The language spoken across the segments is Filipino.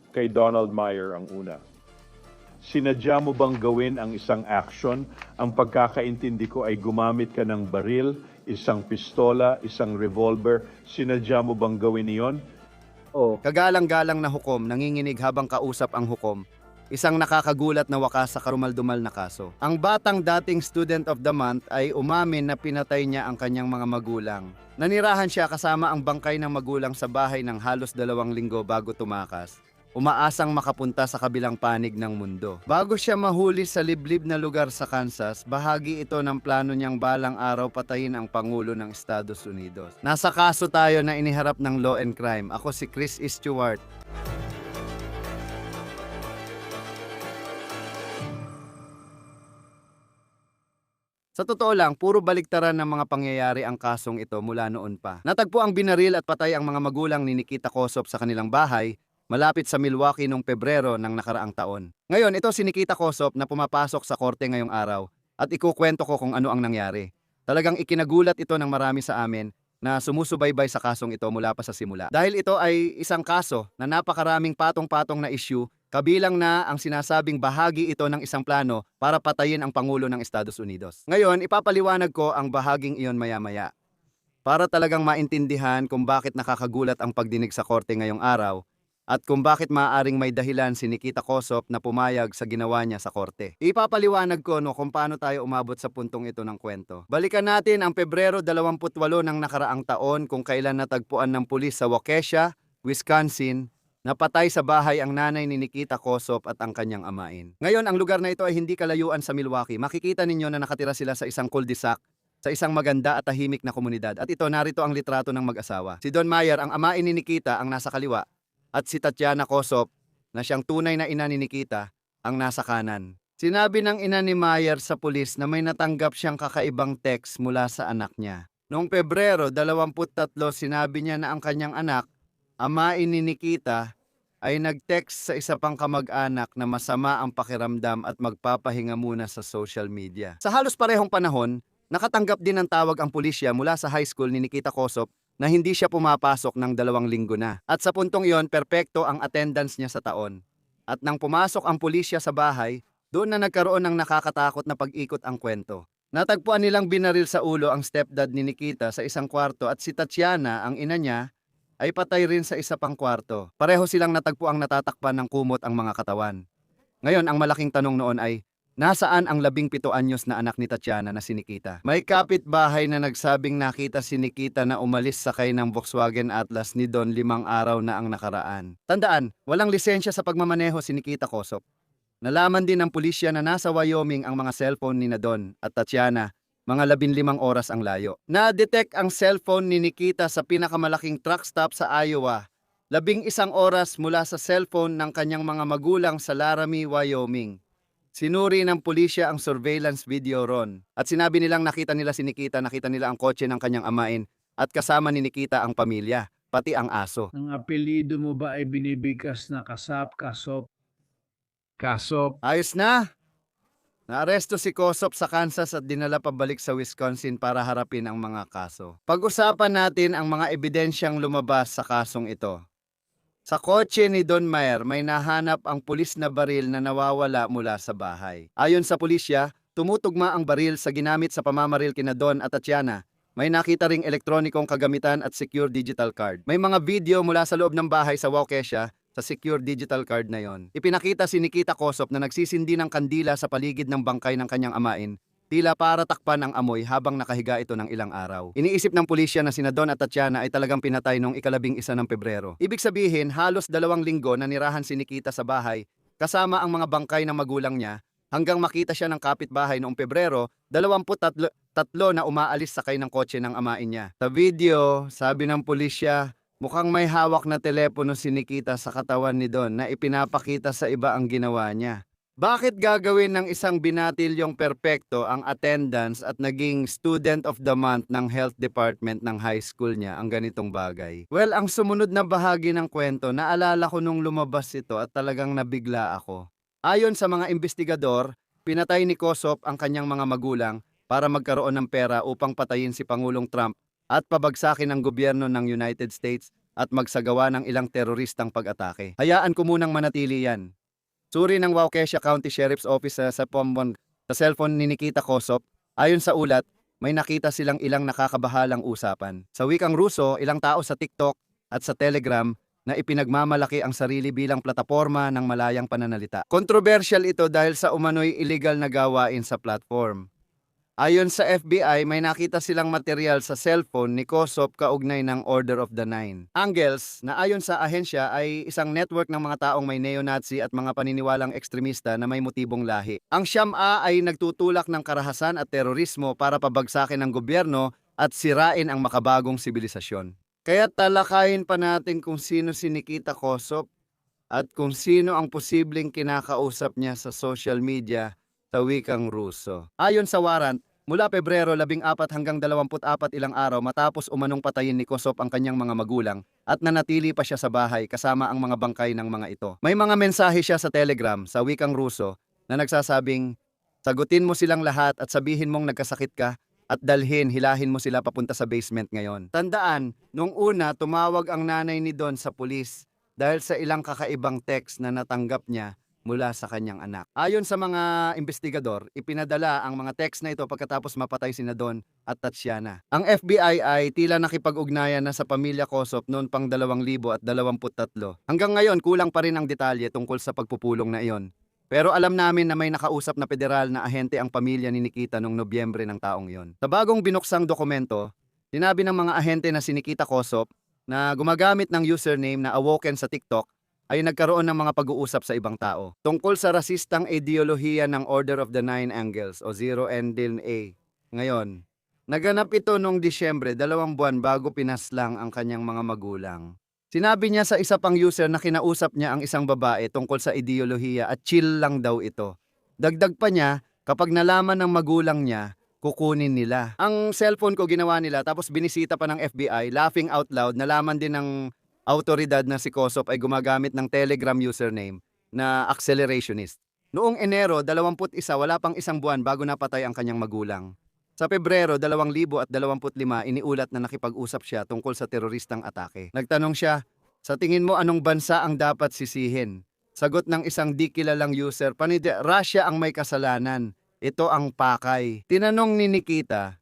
Kay Donald Meyer ang una. Sinadya mo bang gawin ang isang action? Ang pagkakaintindi ko ay gumamit ka ng baril, isang pistola, isang revolver. Sinadya mo bang gawin iyon? O, kagalang-galang na hukom nanginginig habang kausap ang hukom. Isang nakakagulat na wakas sa karumaldumal na kaso. Ang batang dating student of the month ay umamin na pinatay niya ang kanyang mga magulang. Nanirahan siya kasama ang bangkay ng magulang sa bahay ng halos 2 linggo bago tumakas. Umaasang makapunta sa kabilang panig ng mundo. Bago siya mahuli sa liblib na lugar sa Kansas, bahagi ito ng plano niyang balang araw patayin ang Pangulo ng Estados Unidos. Nasa kaso tayo na iniharap ng Law and Crime. Ako si Chris Stewart. Sa totoo lang, puro baliktaran ng mga pangyayari ang kasong ito mula noon pa. Natagpo ang binaril at patay ang mga magulang ni Nikita Kossoff sa kanilang bahay, malapit sa Milwaukee noong Pebrero ng nakaraang taon. Ngayon, ito si Nikita Kossoff na pumapasok sa korte ngayong araw at ikukwento ko kung ano ang nangyari. Talagang ikinagulat ito ng marami sa amin na sumusubaybay sa kasong ito mula pa sa simula. Dahil ito ay isang kaso na napakaraming patong-patong na issue, kabilang na ang sinasabing bahagi ito ng isang plano para patayin ang Pangulo ng Estados Unidos. Ngayon, ipapaliwanag ko ang bahaging iyon maya-maya. Para talagang maintindihan kung bakit nakakagulat ang pagdinig sa korte ngayong araw, at kung bakit maaaring may dahilan si Nikita Kossoff na pumayag sa ginawa niya sa korte. Ipapaliwanag ko kung paano tayo umabot sa puntong ito ng kwento. Balikan natin ang Pebrero 28 ng nakaraang taon kung kailan natagpuan ng pulis sa Waukesha, Wisconsin, napatay sa bahay ang nanay ni Nikita Kossoff at ang kanyang amain. Ngayon, ang lugar na ito ay hindi kalayuan sa Milwaukee. Makikita ninyo na nakatira sila sa isang cul-de-sac, sa isang maganda at tahimik na komunidad. At ito, narito ang litrato ng mag-asawa. Si Don Meyer, ang amain ni Nikita, ang nasa kaliwa, at si Tatiana Kossoff, na siyang tunay na ina ni Nikita, ang nasa kanan. Sinabi ng ina ni Meyer sa pulis na may natanggap siyang kakaibang text mula sa anak niya. Noong Pebrero 23, sinabi niya na ang kanyang anak, amain ni Nikita, ay nag-text sa isa pang kamag-anak na masama ang pakiramdam at magpapahinga muna sa social media. Sa halos parehong panahon, nakatanggap din ng tawag ang pulisya mula sa high school ni Nikita Kossoff na hindi siya pumapasok ng 2 linggo na. At sa puntong iyon, perpekto ang attendance niya sa taon. At nang pumasok ang pulisya sa bahay, doon na nagkaroon ng nakakatakot na pag-ikot ang kwento. Natagpuan nilang binaril sa ulo ang stepdad ni Nikita sa isang kwarto at si Tatiana, ang ina niya, ay patay rin sa isa pang kwarto. Pareho silang natagpuang natatakpan ng kumot ang mga katawan. Ngayon, ang malaking tanong noon ay, nasaan ang 17 anyos na anak ni Tatiana na si Nikita? May kapitbahay na nagsabing nakita si Nikita na umalis sakay ng Volkswagen Atlas ni Don 5 araw na ang nakaraan. Tandaan, walang lisensya sa pagmamaneho si Nikita Kossoff. Nalaman din ng pulisya na nasa Wyoming ang mga cellphone ni Don at Tatiana, mga 15 oras ang layo. Na-detect ang cellphone ni Nikita sa pinakamalaking truck stop sa Iowa, 11 oras mula sa cellphone ng kanyang mga magulang sa Laramie, Wyoming. Sinuri ng pulisya ang surveillance video ron at sinabi nilang nakita nila si Nikita, nakita nila ang kotse ng kanyang amain at kasama ni Nikita ang pamilya, pati ang aso. Ang apelyido mo ba ay binibigkas na Kasop? Ayos na! Naaresto si Kossoff sa Kansas at dinala pabalik sa Wisconsin para harapin ang mga kaso. Pag-usapan natin ang mga ebidensyang lumabas sa kasong ito. Sa kotse ni Don Meyer, may nahanap ang pulis na baril na nawawala mula sa bahay. Ayon sa pulisya, tumutugma ang baril sa ginamit sa pamamaril kina Don at Tatiana. May nakita ring elektronikong kagamitan at secure digital card. May mga video mula sa loob ng bahay sa Waukesha sa secure digital card na yon. Ipinakita si Nikita Kossoff na nagsisindi ng kandila sa paligid ng bangkay ng kanyang amain, tila para takpan ang amoy habang nakahiga ito ng ilang araw. Iniisip ng pulisya na sina Don at Tatiana ay talagang pinatay noong 11 ng Pebrero. Ibig sabihin, halos 2 linggo na nirahan si Nikita sa bahay kasama ang mga bangkay ng magulang niya hanggang makita siya ng kapitbahay noong Pebrero 23 na umaalis sakay ng kotse ng amain niya. Sa video, sabi ng pulisya, mukhang may hawak na telepono si Nikita sa katawan ni Don na ipinapakita sa iba ang ginawa niya. Bakit gagawin ng isang binatilyong perpekto ang attendance at naging student of the month ng health department ng high school niya ang ganitong bagay? Well, ang sumunod na bahagi ng kwento, naalala ko nung lumabas ito at talagang nabigla ako. Ayon sa mga investigador, pinatay ni Kossoff ang kanyang mga magulang para magkaroon ng pera upang patayin si Pangulong Trump at pabagsakin ang gobyerno ng United States at magsagawa ng ilang teroristang pag-atake. Hayaan ko munang manatili yan. Suri ng Waukesha County Sheriff's Office sa Pombon sa cellphone ni Nikita Kosop, ayon sa ulat, may nakita silang ilang nakakabahalang usapan. Sa wikang Ruso, ilang tao sa TikTok at sa Telegram na ipinagmamalaki ang sarili bilang plataporma ng malayang pananalita. Controversial ito dahil sa umano'y illegal na gawain sa platform. Ayon sa FBI, may nakita silang material sa cellphone ni Kosop kaugnay ng Order of the Nine. Angels, na ayon sa ahensya ay isang network ng mga taong may neo-Nazi at mga paniniwalang ekstremista na may motibong lahi. Ang Siyam-A ay nagtutulak ng karahasan at terorismo para pabagsakin ang gobyerno at sirain ang makabagong sibilisasyon. Kaya talakayin pa natin kung sino si Nikita Kosop at kung sino ang posibleng kinakausap niya sa social media sa wikang Ruso. Ayon sa warrant, mula Pebrero 14 hanggang 24 ilang araw matapos umanong patayin ni Kosop ang kanyang mga magulang at nanatili pa siya sa bahay kasama ang mga bangkay ng mga ito. May mga mensahe siya sa Telegram sa wikang Ruso na nagsasabing, sagutin mo silang lahat at sabihin mong nagkasakit ka at hilahin mo sila papunta sa basement ngayon. Tandaan, nung una tumawag ang nanay ni Don sa pulis dahil sa ilang kakaibang text na natanggap niya mula sa kanyang anak. Ayon sa mga investigador, ipinadala ang mga text na ito pagkatapos mapatay sina Don at Tatiana. Ang FBI ay tila nakipag-ugnayan na sa pamilya Kosop noon pang 2023. Hanggang ngayon, kulang pa rin ang detalye tungkol sa pagpupulong na iyon. Pero alam namin na may nakausap na federal na ahente ang pamilya ni Nikita noong Nobyembre ng taong iyon. Sa bagong binuksang dokumento, sinabi ng mga ahente na si Nikita Kosop na gumagamit ng username na Awoken sa TikTok ay nagkaroon ng mga pag-uusap sa ibang tao tungkol sa rasistang ideolohiya ng Order of the Nine Angels o Zero NDLA. Ngayon, naganap ito noong Disyembre, 2 buwan bago pinaslang ang kanyang mga magulang. Sinabi niya sa isa pang user na kinausap niya ang isang babae tungkol sa ideolohiya at chill lang daw ito. Dagdag pa niya, kapag nalaman ng magulang niya, kukunin nila. Ang cellphone ko ginawa nila tapos binisita pa ng FBI, laughing out loud, nalaman din ng autoridad na si Kosop ay gumagamit ng Telegram username na accelerationist. Noong Enero 21, wala pang isang buwan bago napatay ang kanyang magulang. Sa Pebrero 2025, iniulat na nakipag-usap siya tungkol sa teroristang atake. Nagtanong siya, sa tingin mo anong bansa ang dapat sisihin? Sagot ng isang di kilalang user, Russia ang may kasalanan. Ito ang pakay. Tinanong ni Nikita,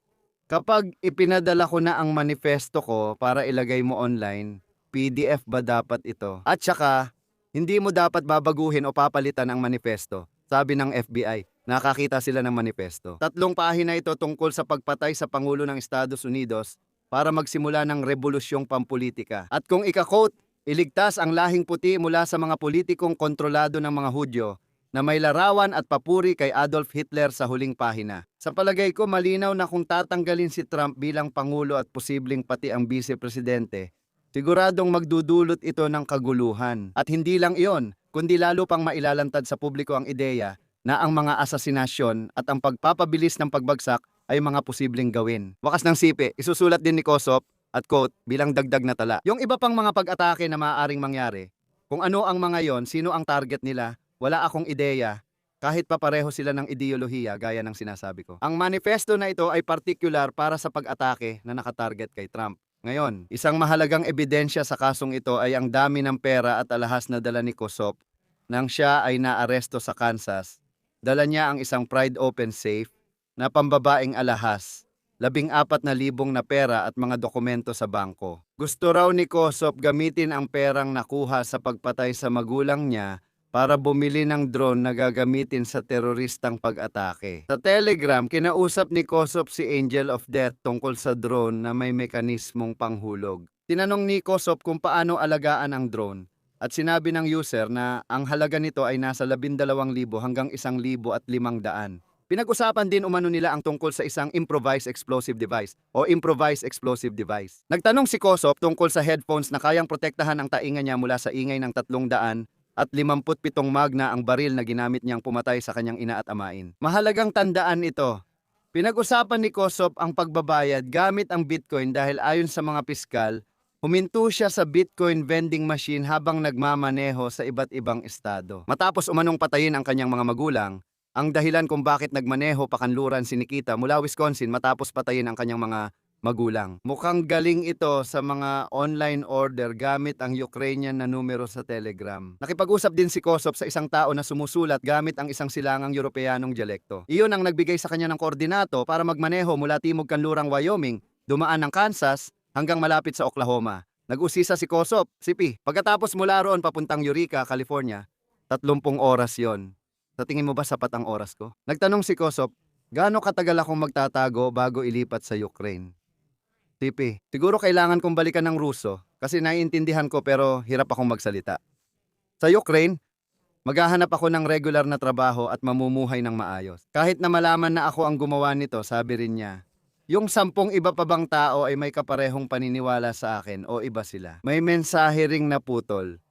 kapag ipinadala ko na ang manifesto ko para ilagay mo online, PDF ba dapat ito? At saka, hindi mo dapat babaguhin o papalitan ang manifesto. Sabi ng FBI, nakakita sila ng manifesto. 3 pahina ito tungkol sa pagpatay sa Pangulo ng Estados Unidos para magsimula ng rebolusyong pampolitika. At kung ika-quote, iligtas ang lahing puti mula sa mga politikong kontrolado ng mga Hudyo na may larawan at papuri kay Adolf Hitler sa huling pahina. Sa palagay ko, malinaw na kung tatanggalin si Trump bilang Pangulo at posibleng pati ang Vice Presidente, siguradong magdudulot ito ng kaguluhan. At hindi lang iyon, kundi lalo pang mailalantad sa publiko ang ideya na ang mga asasinasyon at ang pagpapabilis ng pagbagsak ay mga posibleng gawin. Wakas ng sipi, isusulat din ni Kosop at quote bilang dagdag na tala. Yung iba pang mga pag-atake na maaaring mangyari, kung ano ang mga yon, sino ang target nila, wala akong ideya, kahit pa pareho sila ng ideolohiya gaya ng sinasabi ko. Ang manifesto na ito ay particular para sa pag-atake na nakatarget kay Trump. Ngayon, isang mahalagang ebidensya sa kasong ito ay ang dami ng pera at alahas na dala ni Kosop nang siya ay naaresto sa Kansas. Dala niya ang isang Pride Open Safe na pambabaeng alahas, 14,000 na pera at mga dokumento sa bangko. Gusto raw ni Kosop gamitin ang perang nakuha sa pagpatay sa magulang niya para bumili ng drone na gagamitin sa teroristang pag-atake. Sa Telegram, kinausap ni Kosop si Angel of Death tungkol sa drone na may mekanismong panghulog. Tinanong ni Kosop kung paano alagaan ang drone at sinabi ng user na ang halaga nito ay nasa 12,000 hanggang 1,500. Pinag-usapan din umano nila ang tungkol sa isang improvised explosive device o improvised explosive device. Nagtanong si Kosop tungkol sa headphones na kayang protektahan ang tainga niya mula sa ingay ng 300 at 57 magna ang baril na ginamit niyang pumatay sa kanyang ina at amain. Mahalagang tandaan ito. Pinag-usapan ni Kosop ang pagbabayad gamit ang Bitcoin dahil ayon sa mga piskal, huminto siya sa Bitcoin vending machine habang nagmamaneho sa iba't ibang estado. Matapos umanong patayin ang kanyang mga magulang, ang dahilan kung bakit nagmaneho pakanluran si Nikita mula Wisconsin matapos patayin ang kanyang mga magulang. Mukhang galing ito sa mga online order gamit ang Ukrainian na numero sa Telegram. Nakipag-usap din si Kosov sa isang tao na sumusulat gamit ang isang silangang Europeanong dialekto. Iyon ang nagbigay sa kanya ng koordinato para magmaneho mula Timog Kanlurang, Wyoming, dumaan ng Kansas hanggang malapit sa Oklahoma. Nag-usisa si Kosov, Sipi. Pagkatapos mula roon papuntang Eureka, California, 30 oras yon. Sa tingin mo ba sapat ang oras ko? Nagtanong si Kosov, gaano katagal akong magtatago bago ilipat sa Ukraine? Tipi, siguro kailangan kong balikan ng Ruso kasi naiintindihan ko pero hirap akong magsalita. Sa Ukraine, maghahanap ako ng regular na trabaho at mamumuhay ng maayos. Kahit na malaman na ako ang gumawa nito, sabi rin niya, yung 10 iba pa bang tao ay may kaparehong paniniwala sa akin o iba sila. May mensahe ring naputol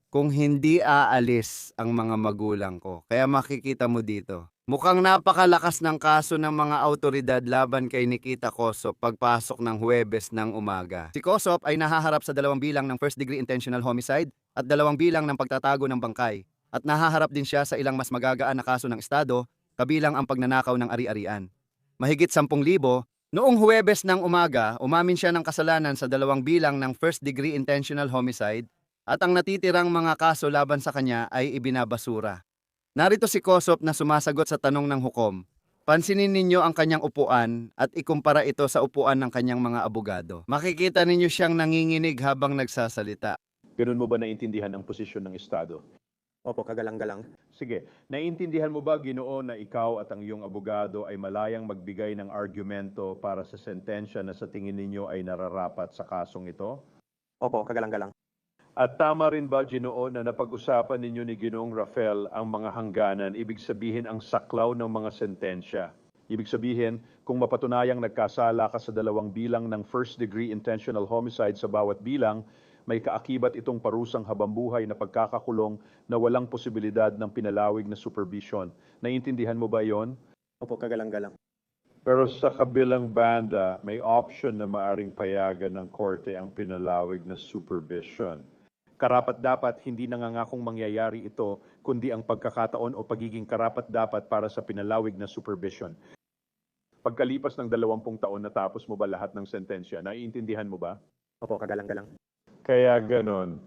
kung hindi aalis ang mga magulang ko. Kaya makikita mo dito. Mukhang napakalakas ng kaso ng mga autoridad laban kay Nikita Kosov pagpasok ng Huwebes ng umaga. Si Kosov ay nahaharap sa 2 bilang ng first-degree intentional homicide at 2 bilang ng pagtatago ng bangkay. At nahaharap din siya sa ilang mas magagaan na kaso ng Estado, kabilang ang pagnanakaw ng ari-arian. Mahigit 10,000, noong Huwebes ng umaga, umamin siya ng kasalanan sa 2 bilang ng first-degree intentional homicide at ang natitirang mga kaso laban sa kanya ay ibinabasura. Narito si Kosov na sumasagot sa tanong ng hukom. Pansinin ninyo ang kanyang upuan at ikumpara ito sa upuan ng kanyang mga abogado. Makikita ninyo siyang nanginginig habang nagsasalita. Ganun mo ba naintindihan ang posisyon ng Estado? Opo, kagalang-galang. Sige, naiintindihan mo ba, Ginoo, na ikaw at ang iyong abogado ay malayang magbigay ng argumento para sa sentensya na sa tingin ninyo ay nararapat sa kasong ito? Opo, kagalang-galang. At tama rin ba, Ginoo, na napag-usapan ninyo ni Ginoong Rafael ang mga hangganan, ibig sabihin ang saklaw ng mga sentensya? Ibig sabihin, kung mapatunayang nagkasala ka sa 2 bilang ng first-degree intentional homicide sa bawat bilang, may kaakibat itong parusang habambuhay na pagkakakulong na walang posibilidad ng pinalawig na supervision. Naiintindihan mo ba yon? Opo, kagalang-galang. Pero sa kabilang banda, may option na maaring payagan ng korte ang pinalawig na supervision. Karapat-dapat hindi nangangakong mangyayari ito, kundi ang pagkakataon o pagiging karapat-dapat para sa pinalawig na supervision. Pagkalipas ng 20 taon, natapos mo ba lahat ng sentensya? Naiintindihan mo ba? Opo, kagalang-galang. Kaya ganon.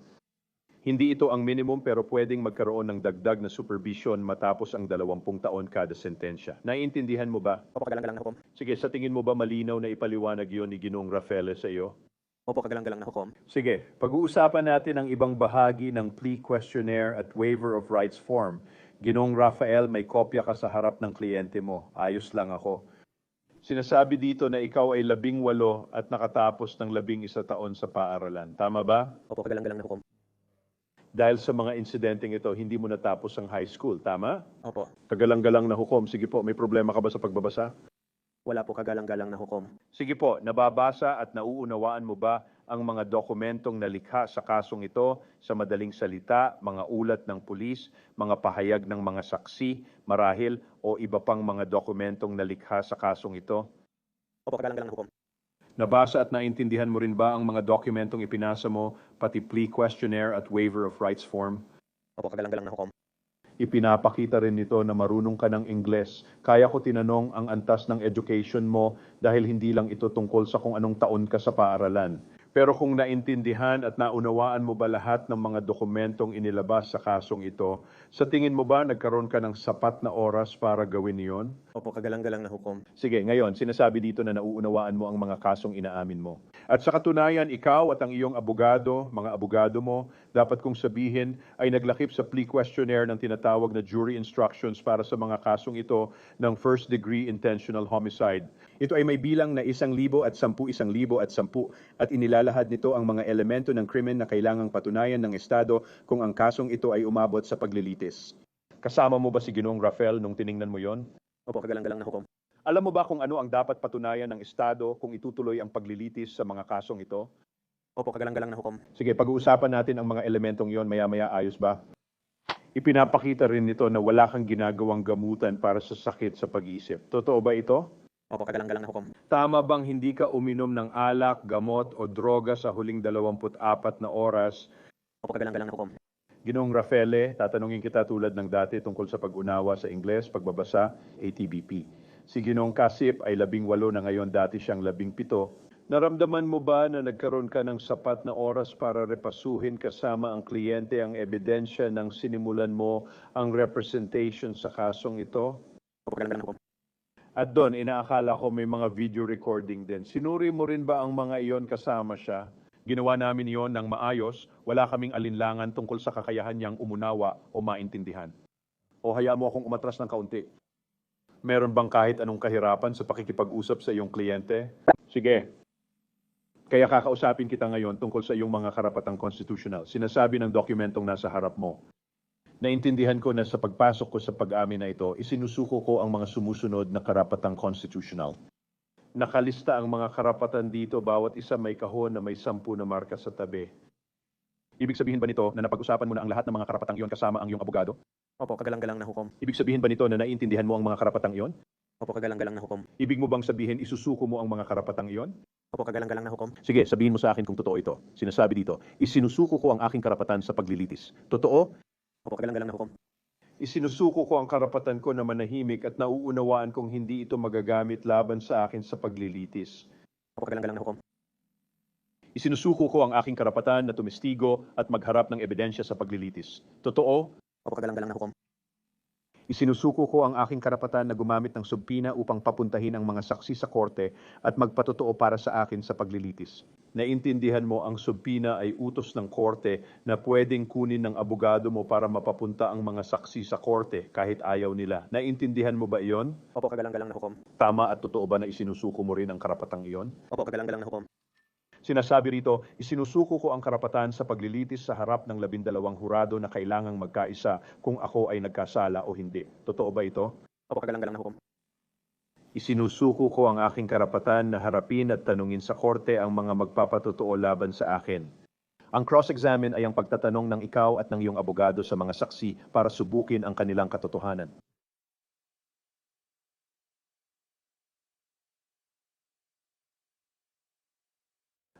Hindi ito ang minimum pero pwedeng magkaroon ng dagdag na supervision matapos ang 20 taon kada sentensya. Naiintindihan mo ba? Opo, kagalang-galang na hukom. Sige, sa tingin mo ba malinaw na ipaliwanag yon ni Ginoong Rafael sa iyo? Opo, kagalang-galang na hukom. Sige, pag-uusapan natin ang ibang bahagi ng plea questionnaire at waiver of rights form. Ginoong Rafael, may kopya ka sa harap ng kliyente mo. Ayos lang ako. Sinasabi dito na ikaw ay 18 at nakatapos ng 11 taon sa paaralan. Tama ba? Opo, kagalang-galang na hukom. Dahil sa mga insidenteng ito, hindi mo natapos ang high school. Tama? Opo. Kagalang-galang na hukom. Sige po, may problema ka ba sa pagbabasa? Wala po, kagalang-galang na hukom. Sige po, nababasa at nauunawaan mo ba ang mga dokumentong nalikha sa kasong ito sa madaling salita, mga ulat ng pulis, mga pahayag ng mga saksi, marahil o iba pang mga dokumentong nalikha sa kasong ito? Opo, kagalang-galang na hukom. Nabasa at naintindihan mo rin ba ang mga dokumentong ipinasa mo, pati plea questionnaire at waiver of rights form? Opo, kagalang-galang na hukom. Ipinapakita rin nito na marunong ka ng Ingles. Kaya ko tinanong ang antas ng education mo dahil hindi lang ito tungkol sa kung anong taon ka sa paaralan. Pero kung naintindihan at naunawaan mo ba lahat ng mga dokumentong inilabas sa kasong ito, sa tingin mo ba nagkaroon ka ng sapat na oras para gawin iyon? Opo, kagalang-galang na hukom. Sige, ngayon, sinasabi dito na nauunawaan mo ang mga kasong inaamin mo. At sa katunayan, ikaw at ang iyong abogado, mga abogado mo, dapat kong sabihin ay naglakip sa plea questionnaire ng tinatawag na jury instructions para sa mga kasong ito ng first-degree intentional homicide. Ito ay may bilang na 1,000 at 10, 1,000 at 10 at inilalahad nito ang mga elemento ng krimen na kailangang patunayan ng Estado kung ang kasong ito ay umabot sa paglilitis. Kasama mo ba si Ginoong Rafael nung tiningnan mo yon? Opo, kagalang-galang na hukom. Alam mo ba kung ano ang dapat patunayan ng Estado kung itutuloy ang paglilitis sa mga kasong ito? Opo, kagalang-galang na hukom. Sige, pag-uusapan natin ang mga elementong yon maya-maya, ayos ba? Ipinapakita rin nito na wala kang ginagawang gamutan para sa sakit sa pag-iisip. Totoo ba ito? Opo, kagalang-galang na hukom. Tama bang hindi ka uminom ng alak, gamot o droga sa huling 24 na oras? Opo, kagalang-galang na hukom. Ginoong Rafael, tatanungin kita tulad ng dati tungkol sa pag-unawa sa Ingles, pagbabasa, ATBP. Si Ginoong Kasip ay 18 na ngayon, dati siyang 17. Naramdaman mo ba na nagkaroon ka ng sapat na oras para repasuhin kasama ang kliyente ang ebidensya nang sinimulan mo ang representation sa kasong ito? Opo, kagalang-galang na hukom. At doon, inaakala ko may mga video recording din. Sinuri mo rin ba ang mga iyon kasama siya? Ginawa namin iyon ng maayos, wala kaming alinlangan tungkol sa kakayahan niyang umunawa o maintindihan. O hayaan mo akong umatras ng kaunti. Meron bang kahit anong kahirapan sa pakikipag-usap sa iyong kliyente? Sige. Kaya kakausapin kita ngayon tungkol sa iyong mga karapatang constitutional. Sinasabi ng dokumentong nasa harap mo. Naintindihan ko na sa pagpasok ko sa pag-amin na ito, isinusuko ko ang mga sumusunod na karapatang constitutional. Nakalista ang mga karapatan dito, bawat isa may kahon na may 10 na marka sa tabi. Ibig sabihin ba nito na napag-usapan mo na ang lahat ng mga karapatang iyon kasama ang iyong abogado? Opo, kagalang-galang na hukom. Ibig sabihin ba nito na naiintindihan mo ang mga karapatang iyon? Opo, kagalang-galang na hukom. Ibig mo bang sabihin isusuko mo ang mga karapatang iyon? Opo, kagalang-galang na hukom. Sige, sabihin mo sa akin kung totoo ito. Sinasabi dito, isinusuko ko ang aking karapatan sa paglilitis. Totoo? Opo, kagalang-galang na hukom. Isinusuko ko ang karapatan ko na manahimik at nauunawaan kong hindi ito magagamit laban sa akin sa paglilitis. Opo, kagalang-galang na hukom. Isinusuko ko ang aking karapatan na tumestigo at magharap ng ebidensya sa paglilitis. Totoo? Opo, kagalang-galang na hukom. Isinusuko ko ang aking karapatan na gumamit ng subpina upang papuntahin ang mga saksi sa korte at magpatotoo para sa akin sa paglilitis. Naintindihan mo ang subpina ay utos ng korte na pwedeng kunin ng abogado mo para mapapunta ang mga saksi sa korte kahit ayaw nila. Naintindihan mo ba iyon? Opo, kagalang-galang na hukom. Tama at totoo ba na isinusuko mo rin ang karapatang iyon? Opo, kagalang-galang na hukom. Sinasabi rito, isinusuko ko ang karapatan sa paglilitis sa harap ng 12 hurado na kailangang magkaisa kung ako ay nagkasala o hindi. Totoo ba ito? Opo, kagalang-galang na hukom. Isinusuko ko ang aking karapatan na harapin at tanungin sa korte ang mga magpapatotoo laban sa akin. Ang cross-examine ay ang pagtatanong ng ikaw at ng iyong abogado sa mga saksi para subukin ang kanilang katotohanan.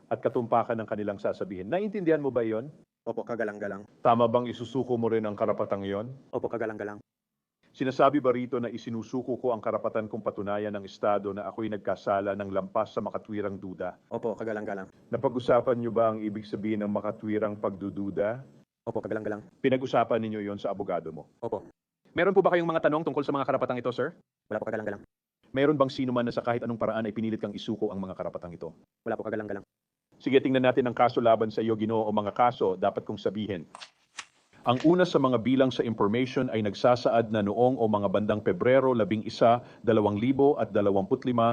At katumpakan ng kanilang sasabihin. Naintindihan mo ba iyon? Opo, kagalang-galang. Tama bang isusuko mo rin ang karapatang iyon? Opo, kagalang-galang. Sinasabi ba rito na isinusuko ko ang karapatan kong patunayan ng Estado na ako'y nagkasala ng lampas sa makatwirang duda? Opo, kagalang-galang. Napag-usapan niyo ba ang ibig sabihin ng makatwirang pagdududa? Opo, kagalang-galang. Pinag-usapan ninyo yon sa abogado mo. Opo. Meron po ba kayong mga tanong tungkol sa mga karapatang ito, sir? Wala po, kagalang-galang. Meron bang sino man na sa kahit anong paraan ay pinilit kang isuko ang mga karapatang ito? Wala po, kagalang-galang. Sige, tingnan natin ang kaso laban sa iyo, Ginoo, o mga kaso dapat kong sabihin. Ang una sa mga bilang sa information ay nagsasaad na noong o mga bandang Pebrero 11, 2025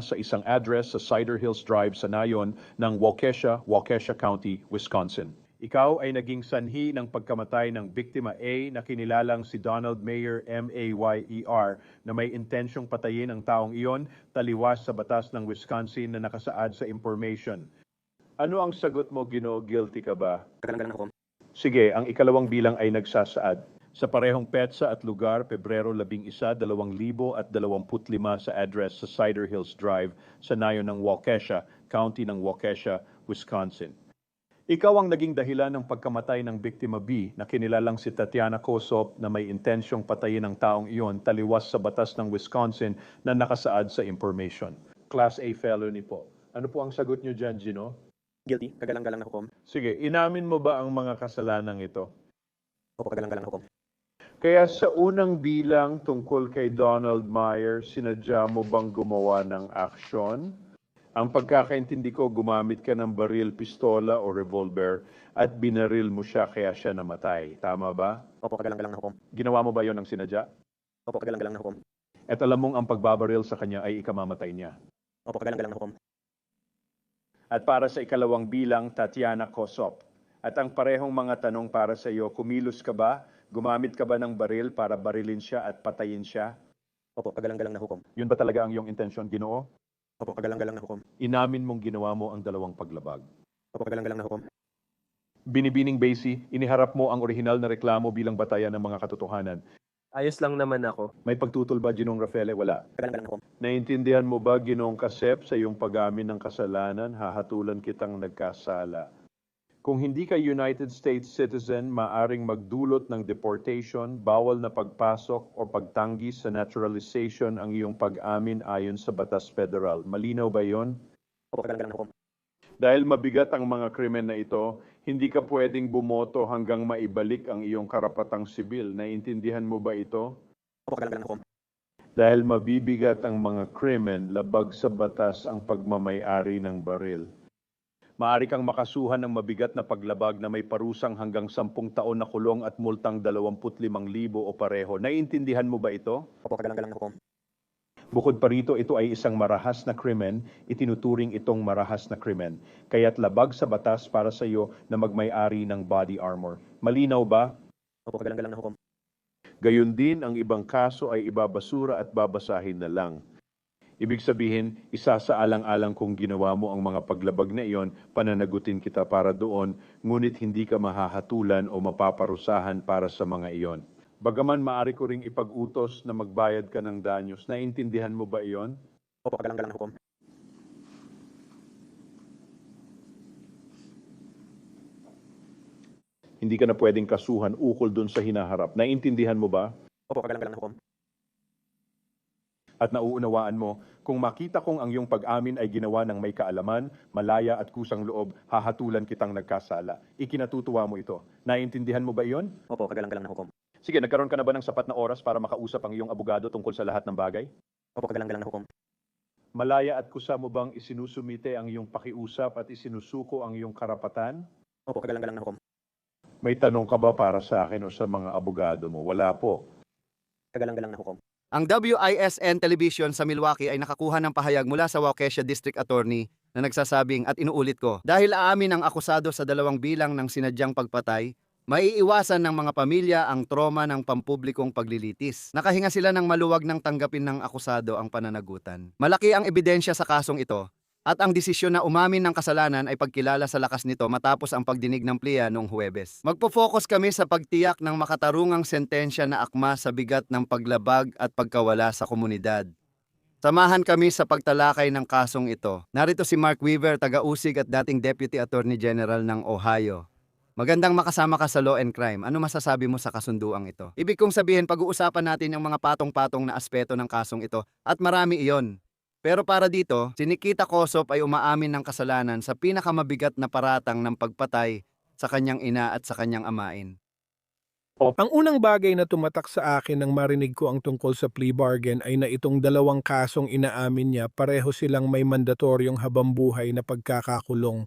sa isang address sa Cider Hills Drive sa Nayon ng Waukesha, Waukesha County, Wisconsin. Ikaw ay naging sanhi ng pagkamatay ng biktima A na kinilalang si Donald Mayer M.A.Y.E.R. na may intensyong patayin ang taong iyon taliwas sa batas ng Wisconsin na nakasaad sa information. Ano ang sagot mo, Ginoo? Guilty ka ba? Kagalang-galang na hukom. Sige, ang ikalawang bilang ay nagsasaad. Sa parehong petsa at lugar, Pebrero 11, 2025 sa address sa Cider Hills Drive sa Nayon ng Waukesha, County ng Waukesha, Wisconsin. Ikaw ang naging dahilan ng pagkamatay ng biktima B na kinilalang si Tatiana Kosop na may intensyong patayin ang taong iyon taliwas sa batas ng Wisconsin na nakasaad sa information. Class A felony po. Ano po ang sagot niyo dyan, Gino? Guilty, kagalang-galang na hukom. Sige, inamin mo ba ang mga kasalanang ito? Opo, kagalang-galang na hukom. Kaya sa unang bilang tungkol kay Donald Meyer, sinadya mo bang gumawa ng aksyon? Ang pagkakaintindi ko, gumamit ka ng baril, pistola o revolver at binaril mo siya kaya siya namatay. Tama ba? Opo, kagalang-galang na hukom. Ginawa mo ba yon ng sinadya? Opo, kagalang-galang na hukom. At alam mong ang pagbabaril sa kanya ay ikamamatay niya. Opo, kagalang-galang na hukom. At para sa ikalawang bilang, Tatiana Kosop. At ang parehong mga tanong para sa iyo, kumilos ka ba? Gumamit ka ba ng baril para barilin siya at patayin siya? Opo, kagalang-galang na hukom. Yun ba talaga ang iyong intensyon, Ginoo? Opo, kagalang-galang na hukom. Inamin mong ginawa mo ang dalawang paglabag. Opo, kagalang-galang na hukom. Binibining Basie, iniharap mo ang orihinal na reklamo bilang batayan ng mga katotohanan. Ayos lang naman ako. May pagtutol ba, Ginong Rafaele? Wala. Kagalang-galang na hukom. Naintindihan mo ba, Ginong Kasep, sa iyong pag-amin ng kasalanan, hahatulan kitang nagkasala. Kung hindi ka United States citizen, maaring magdulot ng deportation, bawal na pagpasok o pagtanggi sa naturalization ang iyong pag-amin ayon sa batas federal. Malinaw ba yon? Opo, kagalang-galang na hukom. Dahil mabigat ang mga krimen na ito, hindi ka pwedeng bumoto hanggang maibalik ang iyong karapatang sibil. Naiintindihan mo ba ito? Opo, kagalang-galang na hukom. Dahil mabibigat ang mga krimen, labag sa batas ang pagmamay-ari ng baril. Maaari kang makasuhan ng mabigat na paglabag na may parusang hanggang 10 taon na kulong at multang 25,000 o pareho. Naiintindihan mo ba ito? Opo, kagalang-galang na hukom. Bukod pa rito, ito ay isang marahas na krimen, itinuturing itong marahas na krimen. Kaya't labag sa batas para sa iyo na magmay-ari ng body armor. Malinaw ba? Opo, kagalang-galang na hukom. Gayun din, ang ibang kaso ay ibabasura at babasahin na lang. Ibig sabihin, isasaalang-alang kung ginawa mo ang mga paglabag na iyon, pananagutin kita para doon, ngunit hindi ka mahahatulan o mapaparusahan para sa mga iyon. Bagaman maaari ko ring ipag-utos na magbayad ka ng danyos, naiintindihan mo ba iyon? Opo, kagalang-galang na hukom. Hindi ka na pwedeng kasuhan ukol doon sa hinaharap. Naiintindihan mo ba? Opo, kagalang-galang na hukom. At nauunawaan mo, kung makita kong ang iyong pag-amin ay ginawa ng may kaalaman, malaya at kusang loob, hahatulan kitang nagkasala. Ikinatutuwa mo ito. Naiintindihan mo ba iyon? Opo, kagalang-galang na hukom. Sige, nagkaroon ka na ba ng sapat na oras para makausap ang iyong abogado tungkol sa lahat ng bagay? Opo, kagalang-galang na hukom. Malaya at kusa mo bang isinusumite ang iyong pakiusap at isinusuko ang iyong karapatan? Opo, kagalang-galang na hukom. May tanong ka ba para sa akin o sa mga abogado mo? Wala po. Kagalang-galang na hukom. Ang WISN Television sa Milwaukee ay nakakuha ng pahayag mula sa Waukesha District Attorney na nagsasabing, at inuulit ko, dahil aamin ang akusado sa 2 bilang ng sinadyang pagpatay, maiiwasan ng mga pamilya ang trauma ng pampublikong paglilitis. Nakahinga sila ng maluwag ng tanggapin ng akusado ang pananagutan. Malaki ang ebidensya sa kasong ito, at ang desisyon na umamin ng kasalanan ay pagkilala sa lakas nito matapos ang pagdinig ng plea noong Huwebes. Magpo-focus kami sa pagtiyak ng makatarungang sentensya na akma sa bigat ng paglabag at pagkawala sa komunidad. Samahan kami sa pagtalakay ng kasong ito. Narito si Mark Weaver, taga-usig at dating Deputy Attorney General ng Ohio. Magandang makasama ka sa Law and Crime. Ano masasabi mo sa kasunduang ito? Ibig kong sabihin, pag-uusapan natin yung mga patong-patong na aspeto ng kasong ito at marami iyon. Pero para dito, si Nikita Kossoff ay umaamin ng kasalanan sa pinakamabigat na paratang ng pagpatay sa kanyang ina at sa kanyang amain. Ang unang bagay na tumatak sa akin nang marinig ko ang tungkol sa plea bargain ay na itong 2 kasong inaamin niya pareho silang may mandatoryong habambuhay na pagkakakulong.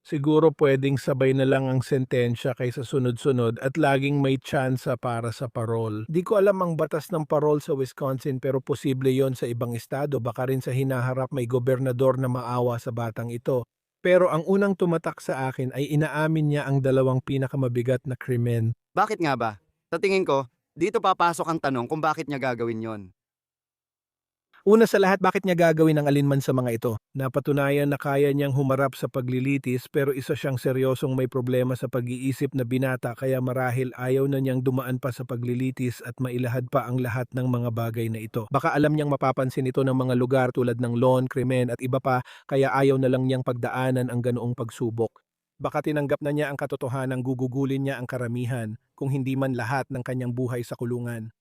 Siguro pwedeng sabay na lang ang sentensya kaysa sunod-sunod at laging may tsansa para sa parol. Di ko alam ang batas ng parol sa Wisconsin pero posible yon sa ibang estado. Baka rin sa hinaharap may gobernador na maawa sa batang ito. Pero ang unang tumatak sa akin ay inaamin niya ang 2 pinakamabigat na krimen. Bakit nga ba? Sa tingin ko, dito papasok ang tanong kung bakit niya gagawin yon. Una sa lahat, bakit niya gagawin ang alinman sa mga ito? Napatunayan na kaya niyang humarap sa paglilitis pero isa siyang seryosong may problema sa pag-iisip na binata kaya marahil ayaw na niyang dumaan pa sa paglilitis at mailahad pa ang lahat ng mga bagay na ito. Baka alam niyang mapapansin ito ng mga lugar tulad ng lawn, krimen at iba pa kaya ayaw na lang niyang pagdaanan ang ganoong pagsubok. Baka tinanggap na niya ang katotohanan, gugugulin niya ang karamihan kung hindi man lahat ng kanyang buhay sa kulungan.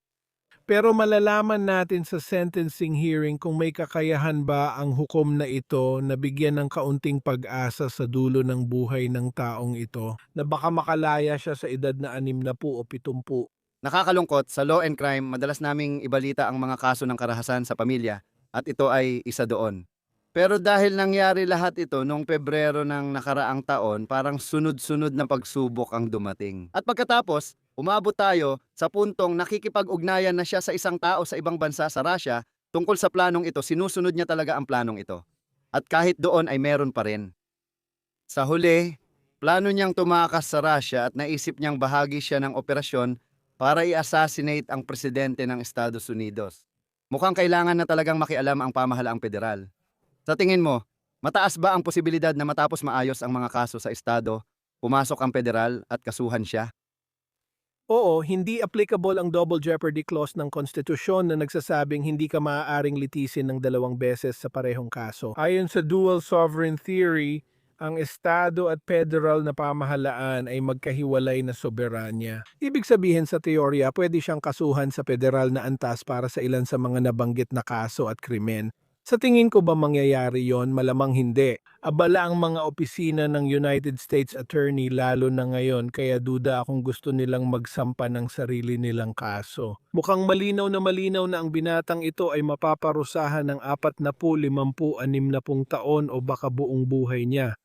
Pero malalaman natin sa sentencing hearing kung may kakayahan ba ang hukom na ito na bigyan ng kaunting pag-asa sa dulo ng buhay ng taong ito na baka makalaya siya sa edad na 60 o 70. Nakakalungkot, sa Law and Crime, madalas naming ibalita ang mga kaso ng karahasan sa pamilya at ito ay isa doon. Pero dahil nangyari lahat ito noong Pebrero ng nakaraang taon, parang sunod-sunod na pagsubok ang dumating. At pagkatapos, umabot tayo sa puntong nakikipag-ugnayan na siya sa isang tao sa ibang bansa sa Russia tungkol sa planong ito. Sinusunod niya talaga ang planong ito. At kahit doon ay meron pa rin. Sa huli, plano niyang tumakas sa Russia at naisip niyang bahagi siya ng operasyon para i-assassinate ang presidente ng Estados Unidos. Mukhang kailangan na talagang makialam ang pamahalaang federal. Sa tingin mo, mataas ba ang posibilidad na matapos maayos ang mga kaso sa estado, pumasok ang federal at kasuhan siya? Oo, hindi applicable ang double jeopardy clause ng konstitusyon na nagsasabing hindi ka maaaring litisin ng 2 beses sa parehong kaso. Ayon sa dual sovereign theory, ang estado at federal na pamahalaan ay magkahiwalay na soberanya. Ibig sabihin sa teorya, pwede siyang kasuhan sa federal na antas para sa ilan sa mga nabanggit na kaso at krimen. Sa tingin ko ba mangyayari yon? Malamang hindi. Abala ang mga opisina ng United States Attorney lalo na ngayon kaya duda akong gusto nilang magsampa ng sarili nilang kaso. Mukhang malinaw na ang binatang ito ay mapaparusahan ng 40, 50, 60 taon o baka buong buhay niya.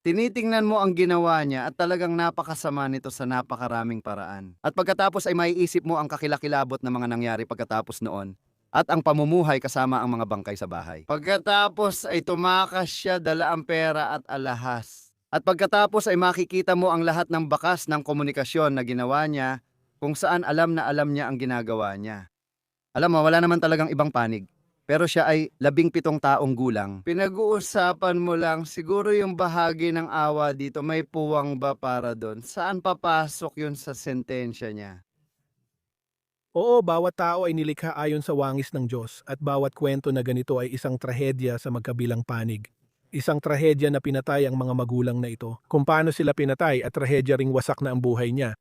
Tinitingnan mo ang ginawa niya at talagang napakasama nito sa napakaraming paraan. At pagkatapos ay maiisip mo ang kakilakilabot na mga nangyari pagkatapos noon at ang pamumuhay kasama ang mga bangkay sa bahay. Pagkatapos ay tumakas siya, dala ang pera at alahas. At pagkatapos ay makikita mo ang lahat ng bakas ng komunikasyon na ginawa niya kung saan alam na alam niya ang ginagawa niya. Alam mo, wala naman talagang ibang panig. Pero siya ay 17 taong gulang. Pinag-uusapan mo lang, siguro yung bahagi ng awa dito, may puwang ba para doon? Saan papasok yun sa sentensya niya? Oo, bawat tao ay nilikha ayon sa wangis ng Diyos at bawat kwento na ganito ay isang trahedya sa magkabilang panig. Isang trahedya na pinatay ang mga magulang na ito. Kung paano sila pinatay at trahedya ring wasak na ang buhay niya.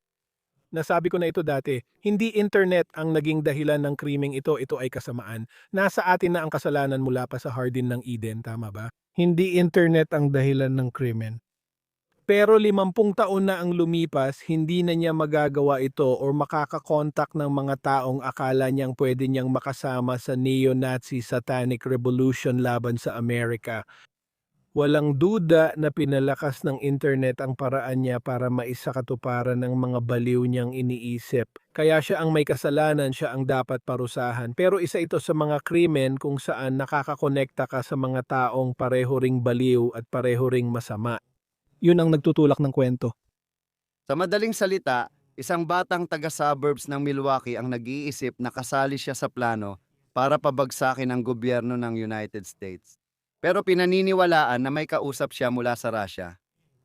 Nasabi ko na ito dati, hindi internet ang naging dahilan ng krimeng ito ay kasamaan. Nasa atin na ang kasalanan mula pa sa Garden ng Eden, tama ba? Hindi internet ang dahilan ng krimen. Pero 50 taon na ang lumipas, hindi na niya magagawa ito o makakakontak ng mga taong akala niyang pwede niyang makasama sa neo-Nazi satanic revolution laban sa Amerika. Walang duda na pinalakas ng internet ang paraan niya para maisakatuparan ng mga baliw niyang iniisip. Kaya siya ang may kasalanan, siya ang dapat parusahan. Pero isa ito sa mga krimen kung saan nakakakonekta ka sa mga taong pareho ring baliw at pareho ring masama. Yun ang nagtutulak ng kwento. Sa madaling salita, isang batang taga-suburbs ng Milwaukee ang nag-iisip na kasali siya sa plano para pabagsakin ang gobyerno ng United States. Pero pinaniniwalaan na may kausap siya mula sa Russia.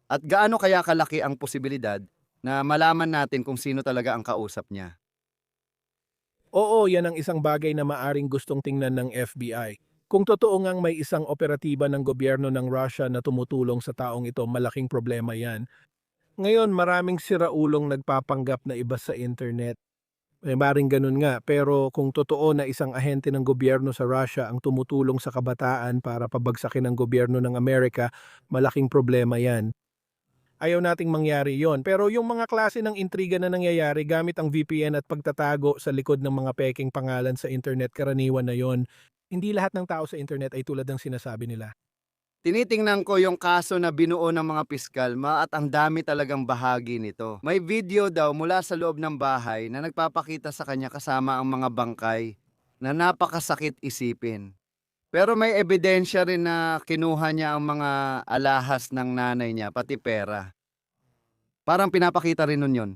At gaano kaya kalaki ang posibilidad na malaman natin kung sino talaga ang kausap niya? Oo, yan ang isang bagay na maaring gustong tingnan ng FBI. Kung totoo ngang may isang operatiba ng gobyerno ng Russia na tumutulong sa taong ito, malaking problema yan. Ngayon, maraming siraulong nagpapanggap na iba sa internet. Maring ganun nga, pero kung totoo na isang ahente ng gobyerno sa Russia ang tumutulong sa kabataan para pabagsakin ang gobyerno ng Amerika, malaking problema yan. Ayaw nating mangyari yon. Pero yung mga klase ng intriga na nangyayari gamit ang VPN at pagtatago sa likod ng mga peking pangalan sa internet, karaniwan na yon. Hindi lahat ng tao sa internet ay tulad ng sinasabi nila. Tinitingnan ko yung kaso na binuo ng mga piskal at ang dami talagang bahagi nito. May video daw mula sa loob ng bahay na nagpapakita sa kanya kasama ang mga bangkay na napakasakit isipin. Pero may ebidensya rin na kinuha niya ang mga alahas ng nanay niya, pati pera. Parang pinapakita rin nun yun.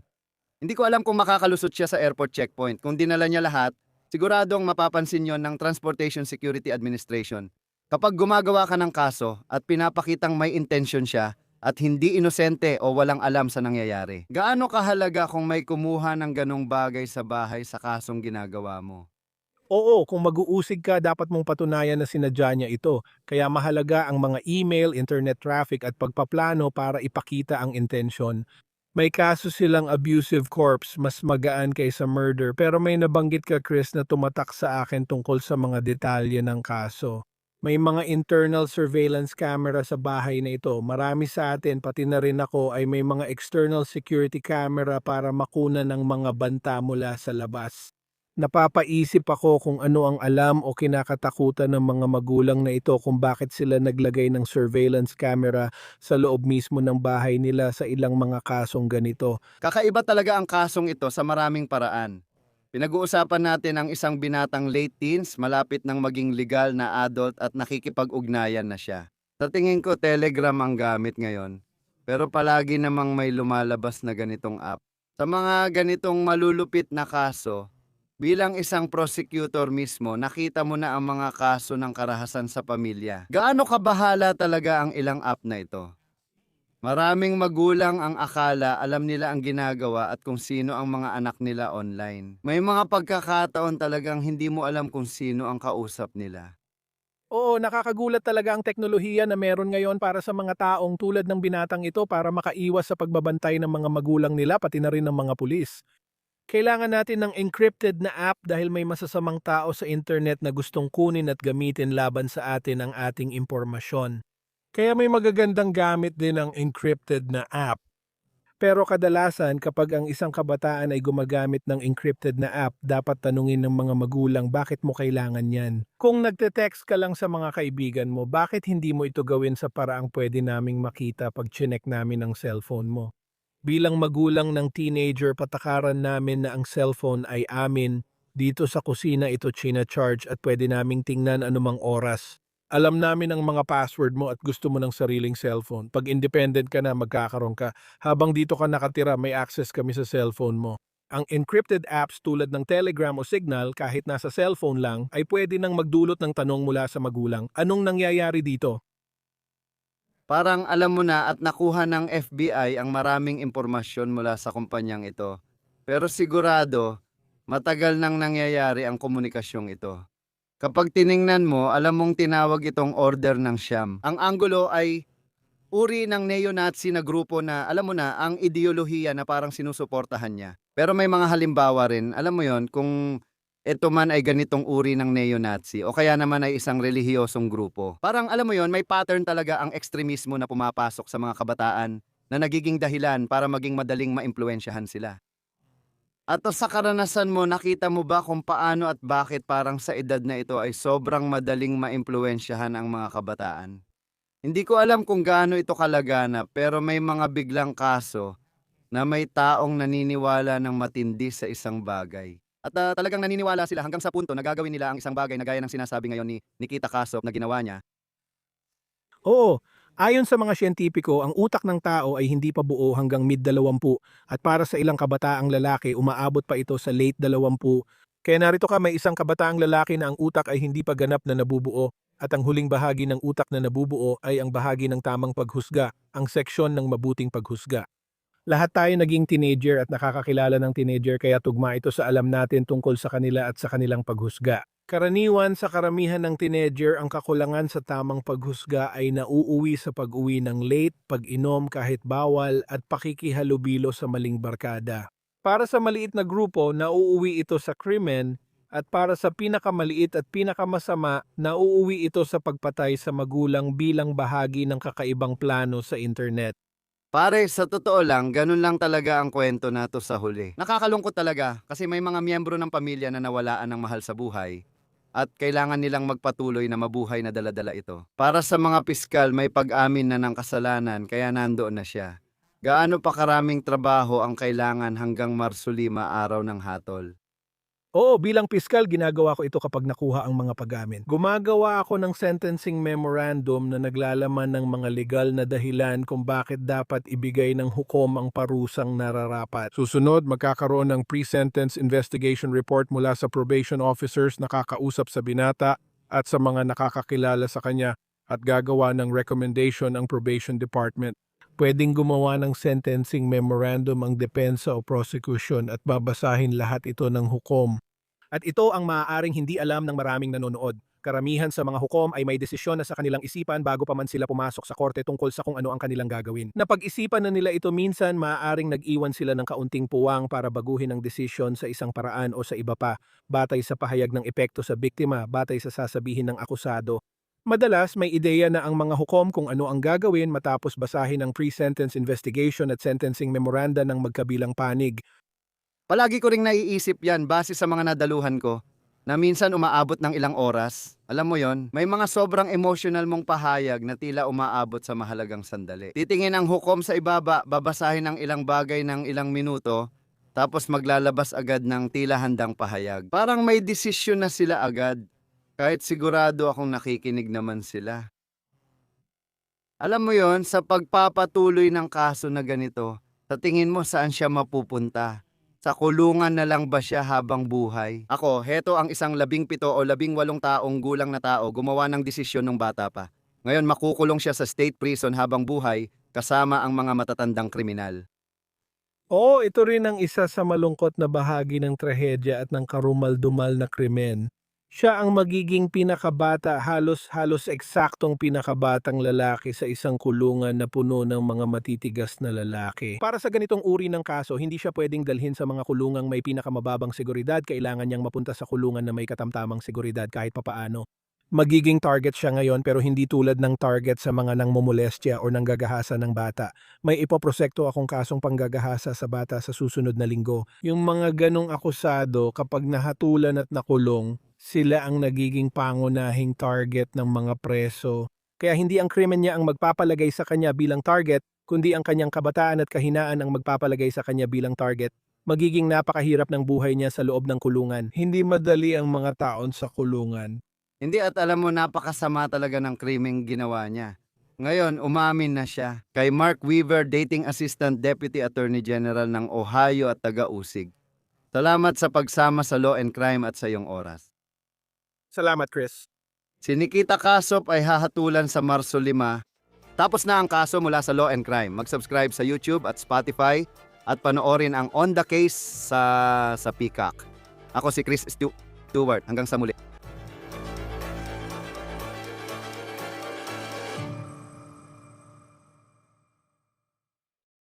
Hindi ko alam kung makakalusot siya sa airport checkpoint. Kung dinala niya lahat, siguradong mapapansin yon ng Transportation Security Administration. Kapag gumagawa ka ng kaso at pinapakitang may intensyon siya at hindi inosente o walang alam sa nangyayari, gaano kahalaga kung may kumuha ng ganong bagay sa bahay sa kasong ginagawa mo? Oo, kung mag-uusig ka, dapat mong patunayan na sinadya niya ito. Kaya mahalaga ang mga email, internet traffic at pagpaplano para ipakita ang intensyon. May kaso silang abusive corpse, mas magaan kaysa murder. Pero may nabanggit ka, Chris, na tumatak sa akin tungkol sa mga detalye ng kaso. May mga internal surveillance camera sa bahay na ito. Marami sa atin, pati na rin ako, ay may mga external security camera para makuna ng mga banta mula sa labas. Napapaisip ako kung ano ang alam o kinakatakutan ng mga magulang na ito kung bakit sila naglagay ng surveillance camera sa loob mismo ng bahay nila sa ilang mga kasong ganito. Kakaiba talaga ang kasong ito sa maraming paraan. Pinag-uusapan natin ang isang binatang late teens, malapit ng maging legal na adult at nakikipag-ugnayan na siya. Sa tingin ko, Telegram ang gamit ngayon. Pero palagi namang may lumalabas na ganitong app. Sa mga ganitong malulupit na kaso, bilang isang prosecutor mismo, nakita mo na ang mga kaso ng karahasan sa pamilya. Gaano kabahala talaga ang ilang app na ito? Maraming magulang ang akala alam nila ang ginagawa at kung sino ang mga anak nila online. May mga pagkakataon talagang hindi mo alam kung sino ang kausap nila. Oo, nakakagulat talaga ang teknolohiya na meron ngayon para sa mga taong tulad ng binatang ito para makaiwas sa pagbabantay ng mga magulang nila pati na rin ng mga pulis. Kailangan natin ng encrypted na app dahil may masasamang tao sa internet na gustong kunin at gamitin laban sa atin ang ating impormasyon. Kaya may magagandang gamit din ang encrypted na app. Pero kadalasan kapag ang isang kabataan ay gumagamit ng encrypted na app, dapat tanungin ng mga magulang bakit mo kailangan yan. Kung nagte-text ka lang sa mga kaibigan mo, bakit hindi mo ito gawin sa paraang pwede naming makita pag chinek namin ang cellphone mo? Bilang magulang ng teenager, patakaran namin na ang cellphone ay amin. Dito sa kusina ito china-charge at pwede naming tingnan anumang oras. Alam namin ang mga password mo at gusto mo ng sariling cellphone. Pag independent ka na, magkakaroon ka. Habang dito ka nakatira, may access kami sa cellphone mo. Ang encrypted apps tulad ng Telegram o Signal, kahit nasa cellphone lang, ay pwede nang magdulot ng tanong mula sa magulang. Anong nangyayari dito? Parang alam mo na at nakuha ng FBI ang maraming impormasyon mula sa kumpanyang ito. Pero sigurado, matagal nang nangyayari ang komunikasyong ito. Kapag tiningnan mo, alam mong tinawag itong Order ng Siyam. Ang anggulo ay uri ng neo-Nazi na grupo na, alam mo na, ang ideolohiya na parang sinusuportahan niya. Pero may mga halimbawa rin, alam mo yon, kung ito man ay ganitong uri ng neo-Nazi o kaya naman ay isang relihiyosong grupo. Parang alam mo yon, may pattern talaga ang ekstremismo na pumapasok sa mga kabataan na nagiging dahilan para maging madaling maimpluwensyahan sila. At sa karanasan mo, nakita mo ba kung paano at bakit parang sa edad na ito ay sobrang madaling maimpluwensyahan ang mga kabataan? Hindi ko alam kung gaano ito kalaganap, pero may mga biglang kaso na may taong naniniwala ng matindi sa isang bagay. At talagang naniniwala sila hanggang sa punto na gagawin nila ang isang bagay na gaya ng sinasabi ngayon ni Nikita Khrushchev na ginawa niya. Oo, ayon sa mga siyentipiko, ang utak ng tao ay hindi pa buo hanggang mid-20 at para sa ilang kabataang lalaki, umaabot pa ito sa late 20. Kaya narito ka, may isang kabataang lalaki na ang utak ay hindi pa ganap na nabubuo at ang huling bahagi ng utak na nabubuo ay ang bahagi ng tamang paghusga, ang seksyon ng mabuting paghusga. Lahat tayo naging teenager at nakakakilala ng teenager kaya tugma ito sa alam natin tungkol sa kanila at sa kanilang paghusga. Karaniwan sa karamihan ng teenager, ang kakulangan sa tamang paghusga ay nauuwi sa pag-uwi ng late, pag-inom kahit bawal at pakikihalubilo sa maling barkada. Para sa maliit na grupo, nauuwi ito sa krimen at para sa pinakamaliit at pinakamasama, nauuwi ito sa pagpatay sa magulang bilang bahagi ng kakaibang plano sa internet. Pare, sa totoo lang, ganun lang talaga ang kwento nato sa huli. Nakakalungkot talaga kasi may mga miyembro ng pamilya na nawalaan ng mahal sa buhay at kailangan nilang magpatuloy na mabuhay na daladala ito. Para sa mga piskal, may pag-amin na ng kasalanan kaya nandoon na siya. Gaano pa karaming trabaho ang kailangan hanggang Marsulima araw ng hatol? Oo, bilang piskal, ginagawa ko ito kapag nakuha ang mga pag-amin. Gumagawa ako ng sentencing memorandum na naglalaman ng mga legal na dahilan kung bakit dapat ibigay ng hukom ang parusang nararapat. Susunod, magkakaroon ng pre-sentence investigation report mula sa probation officers na kakausap sa binata at sa mga nakakakilala sa kanya at gagawa ng recommendation ang probation department. Pwedeng gumawa ng sentencing memorandum ang depensa o prosecution at babasahin lahat ito ng hukom. At ito ang maaaring hindi alam ng maraming nanonood. Karamihan sa mga hukom ay may desisyon na sa kanilang isipan bago pa man sila pumasok sa korte tungkol sa kung ano ang kanilang gagawin. Napag-isipan na nila ito minsan, maaaring nag-iwan sila ng kaunting puwang para baguhin ang desisyon sa isang paraan o sa iba pa, batay sa pahayag ng epekto sa biktima, batay sa sasabihin ng akusado. Madalas may ideya na ang mga hukom kung ano ang gagawin matapos basahin ang pre-sentence investigation at sentencing memoranda ng magkabilang panig. Palagi ko ring naiisip yan base sa mga nadaluhan ko na minsan umaabot ng ilang oras. Alam mo yon, may mga sobrang emotional mong pahayag na tila umaabot sa mahalagang sandali. Titingin ang hukom sa ibaba, babasahin ang ilang bagay ng ilang minuto, tapos maglalabas agad ng tila handang pahayag. Parang may desisyon na sila agad. Kahit sigurado akong nakikinig naman sila. Alam mo yon, sa pagpapatuloy ng kaso na ganito, sa tingin mo saan siya mapupunta? Sa kulungan na lang ba siya habang buhay? Ako, heto ang isang 17 o 18 taong gulang na tao gumawa ng desisyon ng bata pa. Ngayon makukulong siya sa state prison habang buhay kasama ang mga matatandang kriminal. Oo, ito rin ang isa sa malungkot na bahagi ng trahedya at ng karumal-dumal na krimen. Siya ang magiging pinakabata, halos eksaktong pinakabatang lalaki sa isang kulungan na puno ng mga matitigas na lalaki. Para sa ganitong uri ng kaso, hindi siya pwedeng dalhin sa mga kulungang may pinakamababang seguridad. Kailangan niyang mapunta sa kulungan na may katamtamang seguridad kahit papaano. Magiging target siya ngayon pero hindi tulad ng target sa mga nangmomolestya o nanggagahasa ng bata. May ipoprosekto akong kasong panggagahasa sa bata sa susunod na linggo. Yung mga ganong akusado kapag nahatulan at nakulong, sila ang nagiging pangunahing target ng mga preso. Kaya hindi ang krimen niya ang magpapalagay sa kanya bilang target, kundi ang kanyang kabataan at kahinaan ang magpapalagay sa kanya bilang target. Magiging napakahirap ng buhay niya sa loob ng kulungan. Hindi madali ang mga taon sa kulungan. Hindi at alam mo napakasama talaga ng krimeng ginawa niya. Ngayon, umamin na siya kay Mark Weaver, Dating Assistant Deputy Attorney General ng Ohio at taga-Usig. Salamat sa pagsama sa Law and Crime at sa iyong oras. Salamat, Chris. Si Nikita Kasop ay hahatulan sa Marso 5. Tapos na ang kaso mula sa Law and Crime. Mag-subscribe sa YouTube at Spotify at panoorin ang On the Case sa Peacock. Ako si Chris Stewart. Hanggang sa muli.